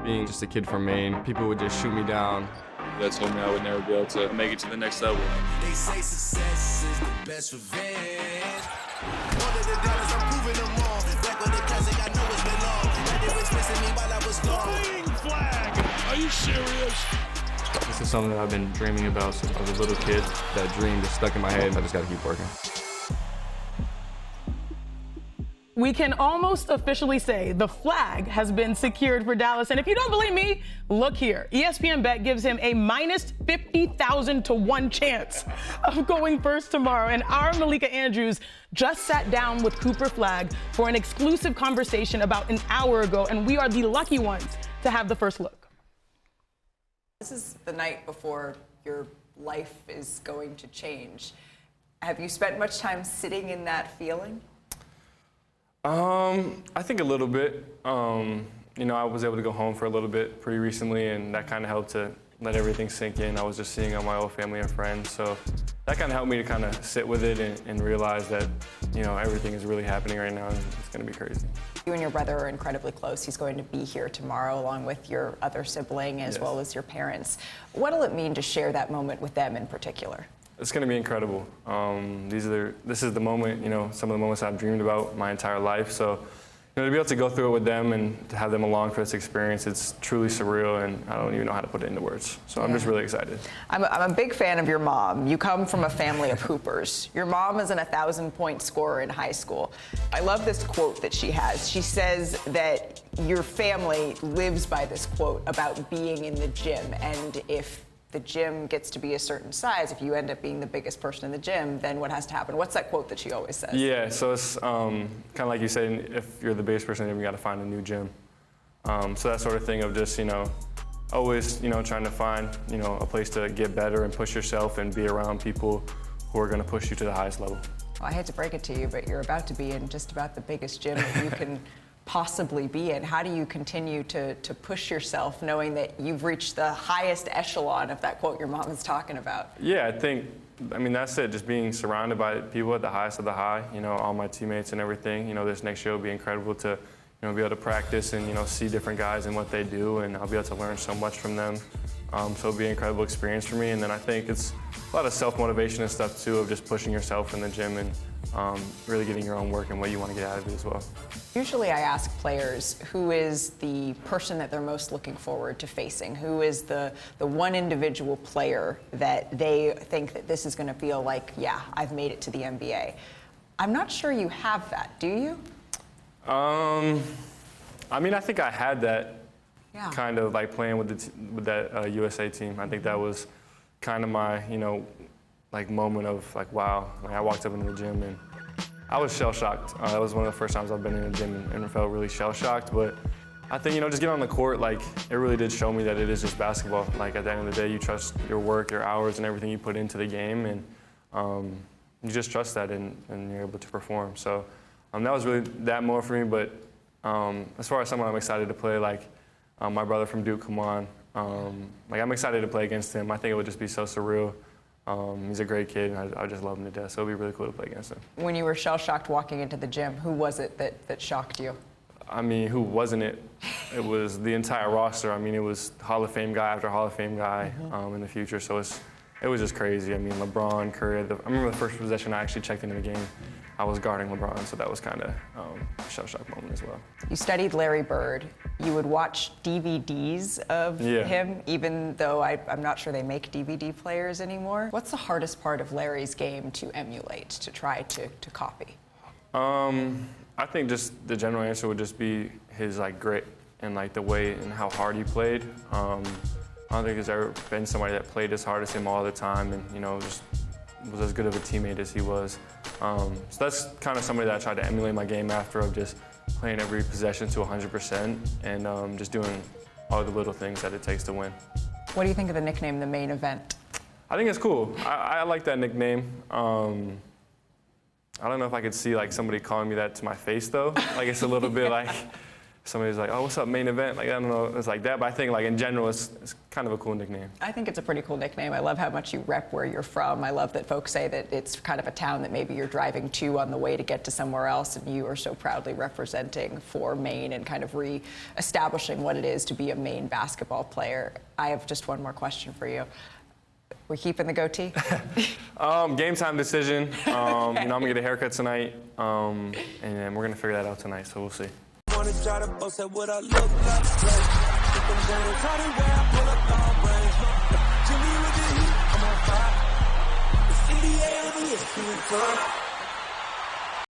Being just a kid from Maine, people would just shoot me down. That told me I would never be able to make it to the next level. They say success is the best revenge. One of the dollars, I'm proving them wrong. Back on the classic, I know it's been long. And they was missing me while I was gone. Cooper Flagg, are you serious? This is something that I've been dreaming about since I was a little kid. That dream just stuck in my head, and I just gotta keep working. We can almost officially say the flag has been secured for Dallas. And if you don't believe me, look here. ESPN Bet gives him a minus 50,000 to 1 chance of going first tomorrow. And our Malika Andrews just sat down with Cooper Flagg for an exclusive conversation about an hour ago. And we are the lucky ones to have the first look. This is the night before your life is going to change. Have you spent much time sitting in that feeling? I think a little bit. You know, I was able to go home for a little bit pretty recently, and that kind of helped to let everything sink in. I was just seeing all my old family and friends, so that kind of helped me to kind of sit with it and realize that, you know, everything is really happening right now, and it's going to be crazy. You and your brother are incredibly close. He's going to be here tomorrow along with your other sibling as well as your parents. What will it mean to share that moment with them in particular? It's going to be incredible. This is the moment, you know, some of the moments I've dreamed about my entire life. So, you know, to be able to go through it with them and to have them along for this experience, it's truly surreal, and I don't even know how to put it into words. So I'm just really excited. I'm a big fan of your mom. You come from a family of hoopers. Your mom is an 1,000-point scorer in high school. I love this quote that she has. She says that your family lives by this quote about being in the gym, and if the gym gets to be a certain size, if you end up being the biggest person in the gym, then what has to happen? What's that quote that she always says? Yeah, so it's kind of like you said, if you're the biggest person, then you got to find a new gym. So that sort of thing of just, you know, always, you know, trying to find, you know, a place to get better and push yourself and be around people who are going to push you to the highest level. Well, I hate to break it to you, but you're about to be in just about the biggest gym that you can possibly be in. How do you continue to push yourself knowing that you've reached the highest echelon of that quote your mom is talking about? Yeah, I mean, that's it, just being surrounded by people at the highest of the high, you know, all my teammates and everything. You know, this next year will be incredible to, you know, be able to practice and, you know, see different guys and what they do, and I'll be able to learn so much from them. So it'll be an incredible experience for me, and then I think it's a lot of self-motivation and stuff too, of just pushing yourself in the gym and really getting your own work and what you want to get out of it as well. Usually I ask players who is the person that they're most looking forward to facing, who is the one individual player that they think that this is going to feel like, yeah, I've made it to the NBA. I'm not sure you have that, do you? I mean, I think I had that kind of like playing with that USA team. I think that was kind of my, you know, like moment of like, wow. Like, I walked up into the gym and I was shell-shocked. That was one of the first times I've been in the gym and felt really shell-shocked. But I think, you know, just getting on the court, like, it really did show me that it is just basketball. Like, at the end of the day, you trust your work, your hours, and everything you put into the game, and you just trust that, and you're able to perform. So that was really that moment for me. But as far as someone I'm excited to play, like my brother from Duke, come on. Like, I'm excited to play against him. I think it would just be so surreal. He's a great kid, and I just love him to death, so it'll be really cool to play against him. When you were shell-shocked walking into the gym, who was it that shocked you? I mean, who wasn't it? It was the entire roster. I mean, it was Hall of Fame guy after Hall of Fame guy in the future, so it was just crazy. I mean, LeBron, Curry. I remember the first possession I actually checked into the game, I was guarding LeBron, so that was kind of a shell-shock moment as well. You studied Larry Bird. You would watch DVDs of him, even though I'm not sure they make DVD players anymore. What's the hardest part of Larry's game to emulate, to try to copy? I think just the general answer would just be his like grit and like the way and how hard he played. I don't think there's ever been somebody that played as hard as him all the time, and you know, just was as good of a teammate as he was. So that's kind of somebody that I tried to emulate my game after, of just playing every possession to 100% and just doing all the little things that it takes to win. What do you think of the nickname, The Main Event? I think it's cool. I like that nickname. I don't know if I could see like somebody calling me that to my face though. Like, it's a little bit like, somebody's like, oh, what's up, main event? Like, I don't know, it's like that. But I think, like, in general, it's kind of a cool nickname. I think it's a pretty cool nickname. I love how much you rep where you're from. I love that folks say that it's kind of a town that maybe you're driving to on the way to get to somewhere else, and you are so proudly representing for Maine and kind of re-establishing what it is to be a Maine basketball player. I have just one more question for you. We're keeping the goatee? Game time decision. You know, I'm going to get a haircut tonight, and we're going to figure that out tonight, so we'll see. Wanna try to boast at what I look like. Think I'm gonna try to wear, I pull up all brains. Jimmy with the heat, I'm on fire. It's 88 over here,